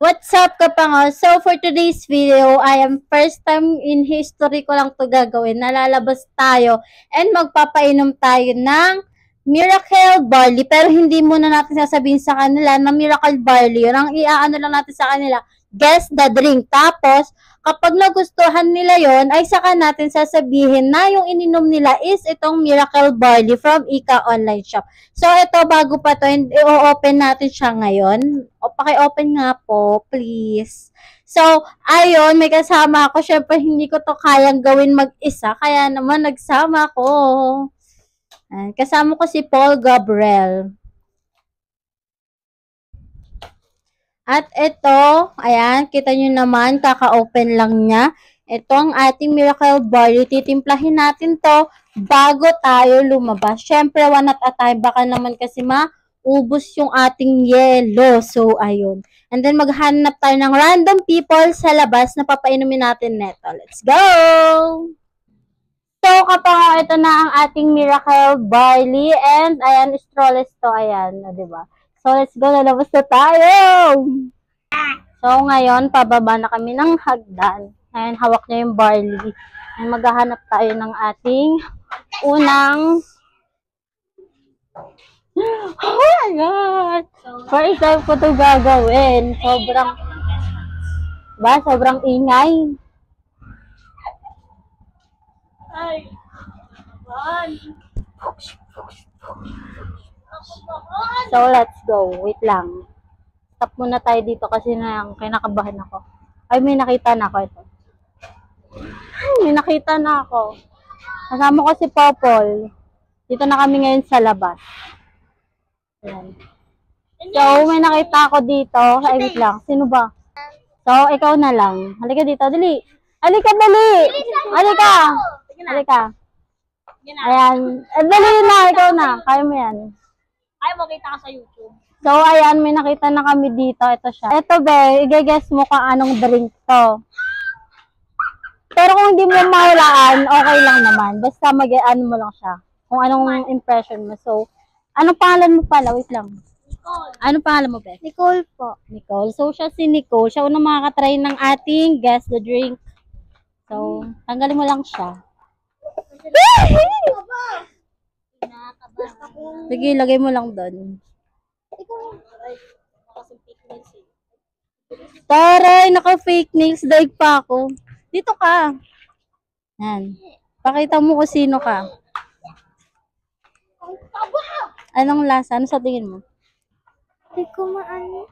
What's up, Kapango? So, for today's video, I am first time in history ko lang to gagawin. Nalalabas tayo and magpapainom tayo ng Miracle Barley. Pero hindi muna natin sasabihin sa kanila na Miracle Barley. Yun ang iaano lang natin sa kanila. Guess the drink. Tapos, kapag nagustuhan nila yon ay saka natin sasabihin na yung ininom nila is itong Miracle Barley from Ika Online Shop. So, ito bago pa to, i-open natin siya ngayon. O, paki-open nga po, please. So, ayun, may kasama ako. Syempre, hindi ko to kayang gawin mag-isa. Kaya naman, nagsama ko. Kasama ko si Paul Gabriel. At ito, ayan, kita nyo naman, kaka-open lang niya. Ito ang ating Miracle Barley. Titimplahin natin to bago tayo lumabas. Syempre, one at a time. Baka naman kasi maubos yung ating yelo. So, ayun. And then, maghanap tayo ng random people sa labas na papainumin natin neto. Let's go! So, kapag ito na ang ating Miracle Barley. And, ayan, strawless to. Ayan, diba? So, let's go. Lalabas na tayo! So, ngayon, pababa na kami ng hagdan. Ngayon, hawak niya yung barley. Ngayon, maghahanap tayo ng ating unang... Oh my God! First time ko ito gagawin. Sobrang ingay. Ay! So, let's go. Wait lang. Stop muna tayo dito kasi kinakabahan ako. Ay, may nakita na ako ito. May nakita na ako. Kasama ko si Popol. Dito na kami ngayon sa labas. Ayan. So, may nakita ako dito. Ay, wait lang. Sino ba? So, ikaw na lang. Halika dito. Dali. Halika, dali. Halika. Halika. Ayan. Dali na. Ikaw na. Kaya mo yan. Ay, makita ka sa YouTube. So, ayan, may nakita na kami dito. Ito siya. Ito, be, i-guess mo kung anong drink to. Pero kung hindi mo mahulaan, okay lang naman. Basta mag-ano mo lang siya. Kung anong impression mo. So, anong pangalan mo pala? Wait lang. Nicole. Anong pangalan mo, be? Nicole po. Nicole. So, siya si Nicole. Siya unang makakatry ng ating guess the drink. So, tanggalin mo lang siya. Sige, lagay mo lang doon. Taray, naka-fake nails. Daig pa ako. Dito ka. Yan. Pakita mo kung sino ka. Anong lasa? Ano sa tingin mo? Hindi ko maano.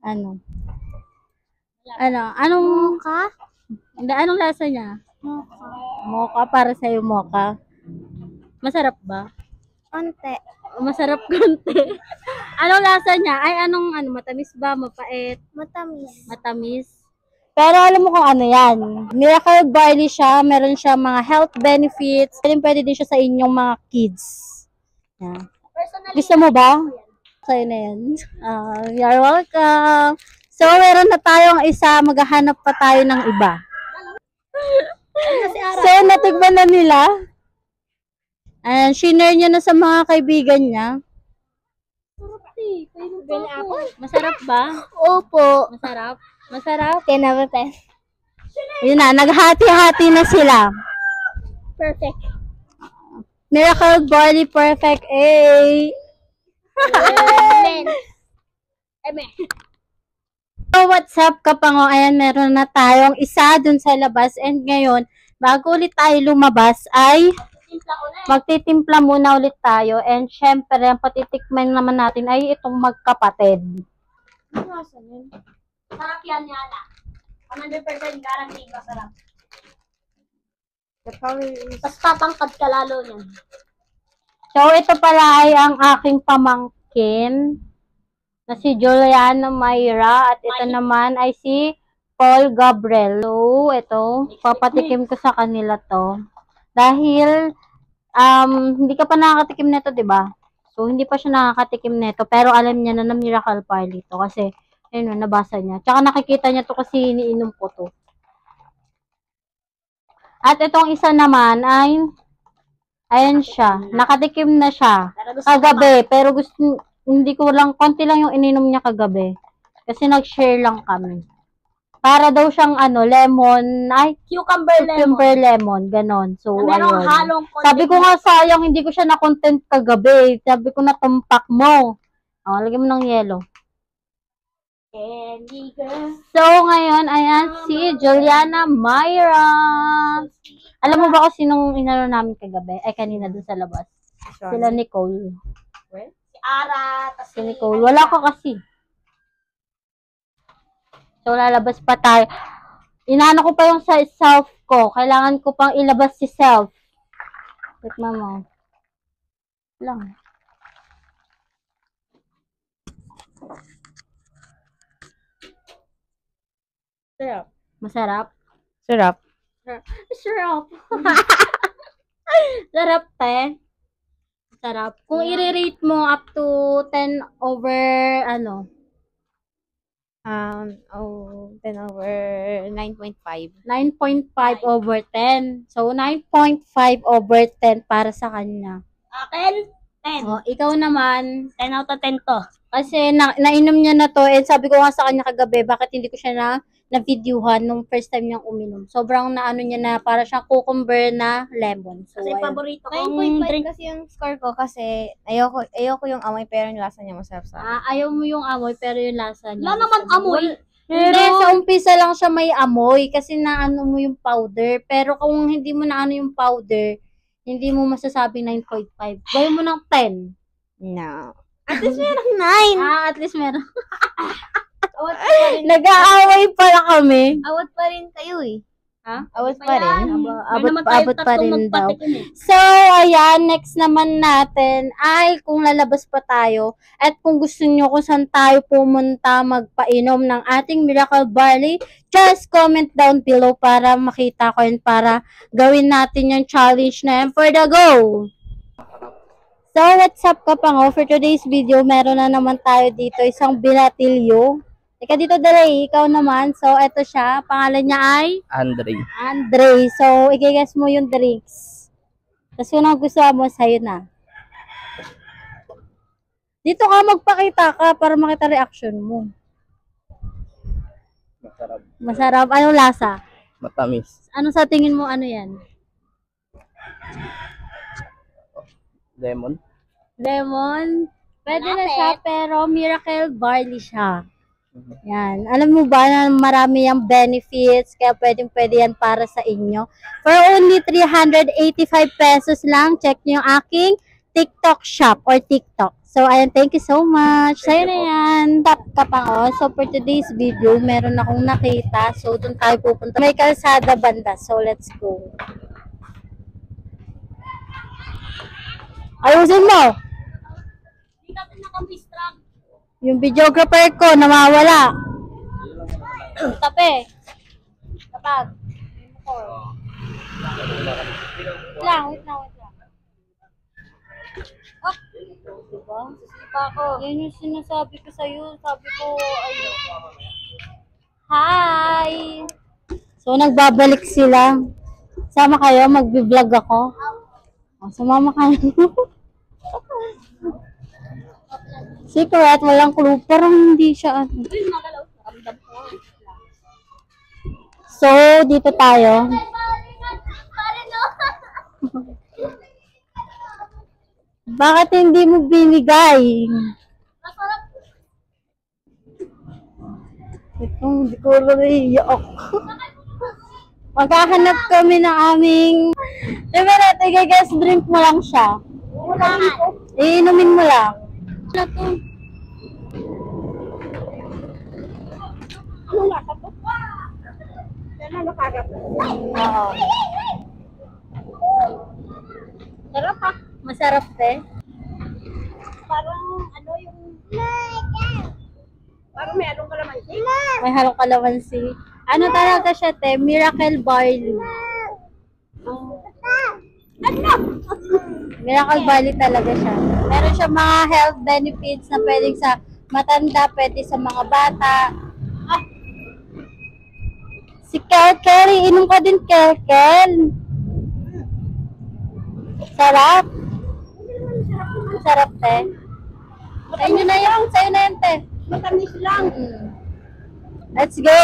Ano? Anong... Mocha? Hindi, anong lasa niya? Mocha. Mocha, para sa'yo mocha. Masarap ba? Konti. Masarap konti. Anong lasa niya? Ay, matamis ba? Mapait? Matamis. Matamis? Pero alam mo kung ano yan. Miracle Barley siya. Meron siya mga health benefits. Pwede din siya sa inyong mga kids. Yan. Gusto mo ba? Sa'yo na yan. You're welcome. So, meron na tayong isa. Maghahanap pa tayo ng iba. So, natigban na nila. And shinare niya na sa mga kaibigan niya. Masarap ba? Opo. Masarap? Masarap? 10 out of 10. Yun na, naghati-hati na sila. Perfect. Miracle Barley Perfect A. Amen. Amen. So, what's up, Kapango? Ayan, meron na tayong isa dun sa labas. And ngayon, bago ulit tayo lumabas, ay magtitimpla muna ulit tayo. And syempre, ang patitikman naman natin ay itong magkapatid. Sarap yan, Yana. 100% guaranteed masarap. Tapos tatangkad ka lalo niyan. So, ito pala ay ang aking pamangkin na si Juliana Mayra. At ito naman ay si Paul Gabriel. So, ito, papatikim ko sa kanila to. Dahil, hindi ka pa nakakatikim nito, diba? So, hindi pa siya nakakatikim nito. Pero alam niya na Miracle Barley to. Kasi, ayun, nabasa niya. Tsaka nakikita niya to kasi iniinom ko to. At itong isa naman ay Ayan siya. Nakatikim na siya. Pero gusto ko Kagabi. Pero hindi ko lang, konti lang yung ininom niya kagabi. Kasi nag-share lang kami. Para daw siyang lemon, cucumber lemon, ganon. So, na merong ayun. halong konti. Sabi ko nga sayang, hindi ko siya na-content kagabi. Sabi ko natumpak mo. Lagyan mo ng yelo. Candy girl. So, ngayon, ayan, si Juliana Myra. Alam mo ba kung sinong inano namin kagabi? Ay, kanina dun sa labas. Sila Nicole. Si Ara. Si Nicole. Wala ka kasi. So, lalabas pa tayo. Inaano ko pa yung sa self ko. Kailangan ko pang ilabas si self. Tikman mo. Lang. Sarap. Masarap? Sarap. Sarap. Sarap, te. Sarap. Kung i-rate mo up to 10 over, 10 over 9.5. 9.5 over 10. So, 9.5 over 10 para sa kanya. Akin, 10. O, ikaw naman, 10 out of 10 to. kasi nainom niya na to, and sabi ko nga sa kanya kagabi, bakit hindi ko siya na-videohan nung first time niyang uminom. Sobrang naano niya na para siyang cucumber na lemon. So, Kasi ayun. paborito kong 9.5 drink. kasi yung score ko kasi ayoko yung amoy pero yung lasa niya masarap sa akin. Ayaw mo yung amoy, pero yung lasa niya. Wala naman amoy. Hindi, sa umpisa lang siya may amoy kasi naano mo yung powder. Pero kung hindi mo naano yung powder, hindi mo masasabing 9.5. Gawin mo ng 10. No. At least merong 9. At least meron. Awat pa rin. Nag-aaway pala kami. Awat pa rin kayo eh. Ha? Awat pa rin. Abot pa rin daw. So, ayan, next naman natin ay kung lalabas pa tayo at kung gusto nyo kung saan tayo pumunta magpainom ng ating Miracle Barley, just comment down below para makita ko yun, para gawin natin yung challenge na yan for the go! So, what's up kapango? For today's video, meron na naman tayo dito isang binatilyo. Ika dito, Dre, ikaw naman. So, eto siya. Pangalan niya ay? Andre. So, i-guess mo yung drinks. Tapos kung ano gusto mo, sa'yo na. Dito ka, magpakita ka para makita reaction mo. Masarap. Masarap. Anong lasa? Matamis. Ano sa tingin mo, ano yan? Lemon. Lemon. Pwede na siya, pero Miracle Barley siya. Yan. Alam mo ba na marami yung benefits, kaya pwede yan para sa inyo. For only 385 pesos lang, check nyo yung aking TikTok shop or TikTok. So, ayan, thank you so much. Sa'yo na yan. Tap ka pa, So, for today's video, meron akong nakita. So, doon tayo pupunta. May kalsada banda. So, let's go. Ayusin mo! Hindi natin nakamistrang. Yung videographer ko, namawala. Tape. Kapag. Wait lang. Ah, diba? Sisipa ko. Yan yung sinasabi ko sa'yo. Sabi ko, ayun. Hi! So, nagbabalik sila. Sama kayo, magbi-vlog ako. Sumama kayo. Secret, walang clue. Parang hindi siya. So, dito tayo. Bakit hindi mo binigay? Ito, hindi ko naiyak. Maghahanap kami ng aming... Diba natin, guys, drink mo lang siya. Iinumin mo lang. Ano to? Ano lasa to? Oo. Sarap ha? Masarap eh. Parang ano yung... Parang may anong kalamansi. May halong kalamansi. Ano talaga siya, te? Miracle Barley. Miracle Barley talaga siya. Meron siya mga health benefits na pwedeng sa matanda, pwede sa mga bata. Si Kelkel, inom ka din, Kelkel. Sarap. Sarap, te. Sa inyo na yun. Sa'yo na yun, te. Matamis lang. Let's go!